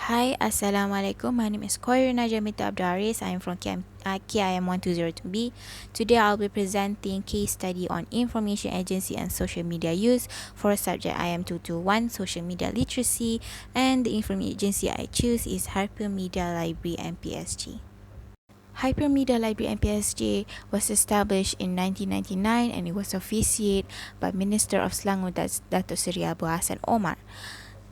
Hi, Assalamualaikum. My name is Khoirun Najihah. I am from KIM1202B. Today I'll be presenting case study on information agency and social media use for subject IM221 social media literacy, and the information agency I choose is Hypermedia Library MPSG. Hypermedia Library MPSJ was established in 1999 and it was officiated by Minister of Selangor Dato Seri Abu Hassan Omar.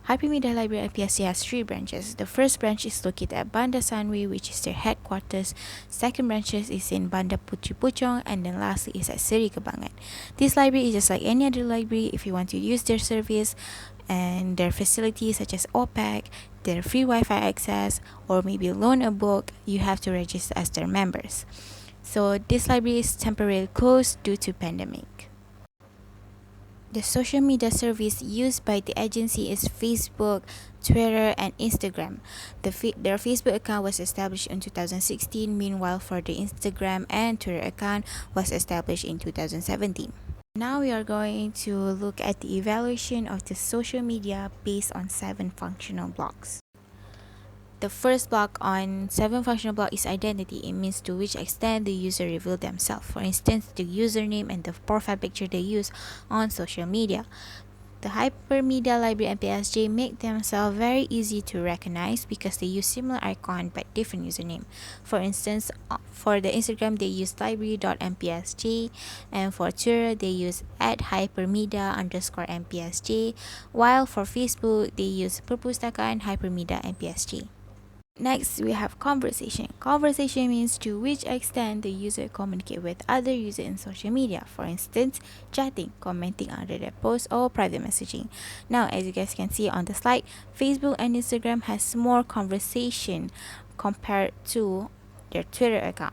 Hypermedia Library MPSC has three branches. The first branch is located at Bandar Sanwi, which is their headquarters. Second branch is in Bandar Puteri Puchong, and then lastly is at Seri Kebangan. This library is just like any other library. If you want to use their service and their facilities such as OPEC, their free Wi-Fi access, or maybe loan a book, you have to register as their members. So this library is temporarily closed due to pandemic. The social media service used by the agency is Facebook, Twitter, and Instagram. Their Facebook account was established in 2016, meanwhile for the Instagram and Twitter account was established in 2017. Now we are going to look at the evaluation of the social media based on 7 functional blocks. The first block on 7 functional block is identity. It means to which extent the user reveal themselves. For instance, the username and the profile picture they use on social media. The Hypermedia Library and PSJ make themselves very easy to recognize because they use similar icon but different username. For instance, for the Instagram they use library.mpsj, and for Twitter they use @hypermedia_mpsj, while for Facebook they use perpustakaan hypermedia mpsj. Next, we have conversation. Conversation means to which extent the user communicate with other users in social media. For instance, chatting, commenting under their posts, or private messaging. Now, as you guys can see on the slide, Facebook and Instagram has more conversation compared to their Twitter account.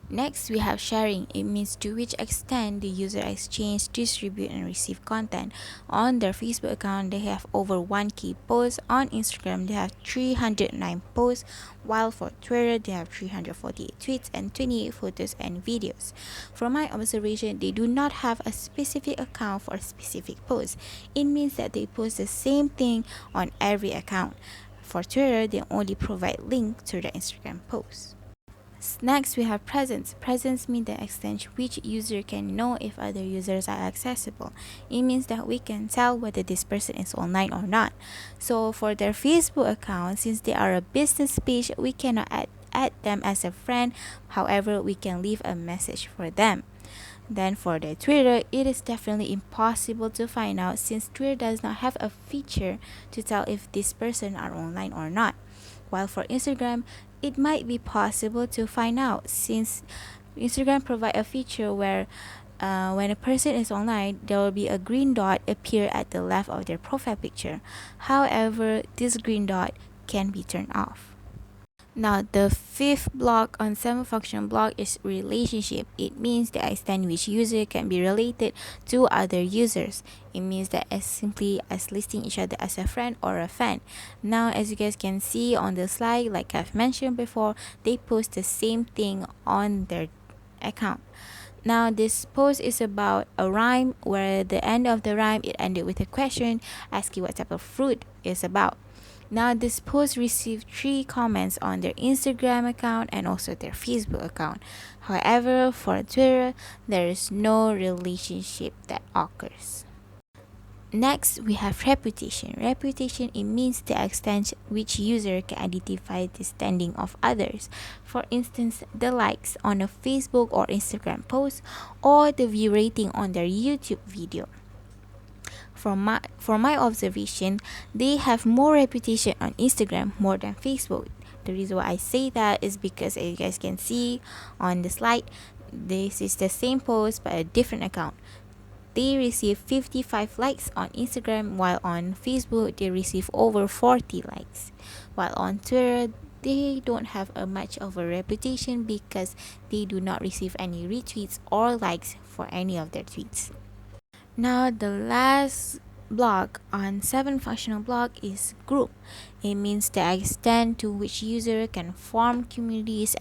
Next, we have sharing. It means to which extent the user exchange, distribute, and receive content. On their Facebook account, they have over 1K posts. On Instagram, they have 309 posts, while for Twitter, they have 348 tweets and 28 photos and videos. From my observation, they do not have a specific account for a specific post. It means that they post the same thing on every account. For Twitter, they only provide link to the Instagram post. Next, we have presence. Presence means the extent which user can know if other users are accessible. It means that we can tell whether this person is online or not. So for their Facebook account, since they are a business page, we cannot add them as a friend. However, we can leave a message for them. Then for their Twitter, it is definitely impossible to find out since Twitter does not have a feature to tell if this person are online or not. While for Instagram, it might be possible to find out since Instagram provide a feature where when a person is online, there will be a green dot appear at the left of their profile picture. However, this green dot can be turned off. Now, the fifth block on 7 function block is relationship. It means the extent which user can be related to other users. It means that as simply as listing each other as a friend or a fan. Now, as you guys can see on the slide, like I've mentioned before, they post the same thing on their account. Now, this post is about a rhyme where the end of the rhyme it ended with a question asking what type of fruit is about. Now, this post received 3 comments on their Instagram account and also their Facebook account. However, for Twitter, there is no relationship that occurs. Next, we have reputation. Reputation, it means the extent which user can identify the standing of others. For instance, the likes on a Facebook or Instagram post or the view rating on their YouTube video. For my observation, they have more reputation on Instagram more than Facebook. The reason why I say that is because as you guys can see on the slide, this is the same post but a different account. They receive 55 likes on Instagram, while on Facebook they receive over 40 likes. While on Twitter, they don't have much of a reputation because they do not receive any retweets or likes for any of their tweets. Now, the last block on 7 functional block is group. It means the extent to which user can form communities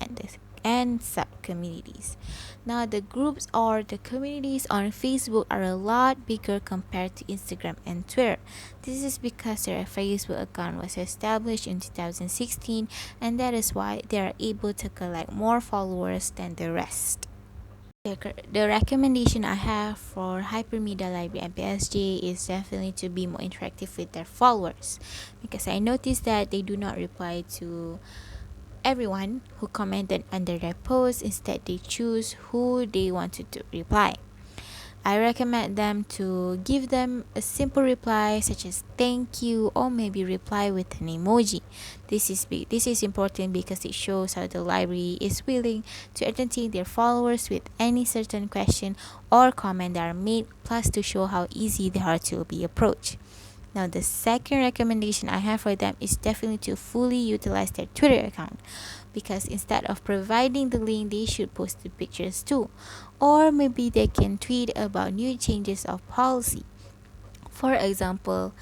and communities. Now, the groups or the communities on Facebook are a lot bigger compared to Instagram and Twitter. This is because their Facebook account was established in 2016, and that is why they are able to collect more followers than the rest. The recommendation I have for Hypermedia Library and PSG is definitely to be more interactive with their followers, because I noticed that they do not reply to everyone who commented under their post. Instead, they choose who they wanted to reply. I recommend them to give them a simple reply such as thank you, or maybe reply with an emoji. This is important because it shows how the library is willing to entertain their followers with any certain question or comment that are made, plus to show how easy they are to be approached. Now, the second recommendation I have for them is definitely to fully utilize their Twitter account, because instead of providing the link, they should post the pictures too. Or maybe they can tweet about new changes of policy. For example,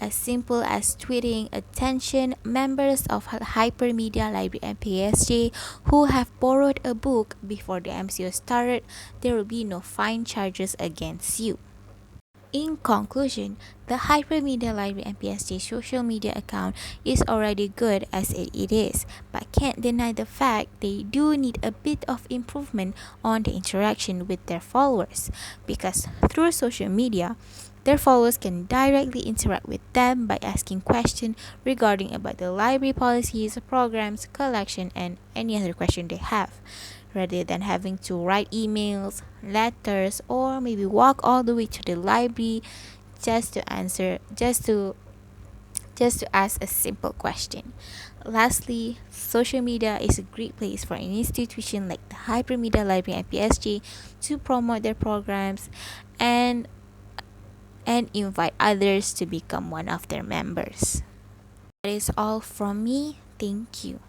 as simple as tweeting, "Attention, members of Hypermedia Library and PSG who have borrowed a book before the MCO started, there will be no fine charges against you." In conclusion, the Hypermedia Library and PSG social media account is already good as it is, but can't deny the fact they do need a bit of improvement on the interaction with their followers, because through social media, their followers can directly interact with them by asking questions regarding about the library policies, programs, collection, and any other question they have, rather than having to write emails, letters, or maybe walk all the way to the library just to answer just to ask a simple question. Lastly, social media is a great place for an institution like the Hypermedia Library and PSG to promote their programs and invite others to become one of their members. That is all from me. Thank you.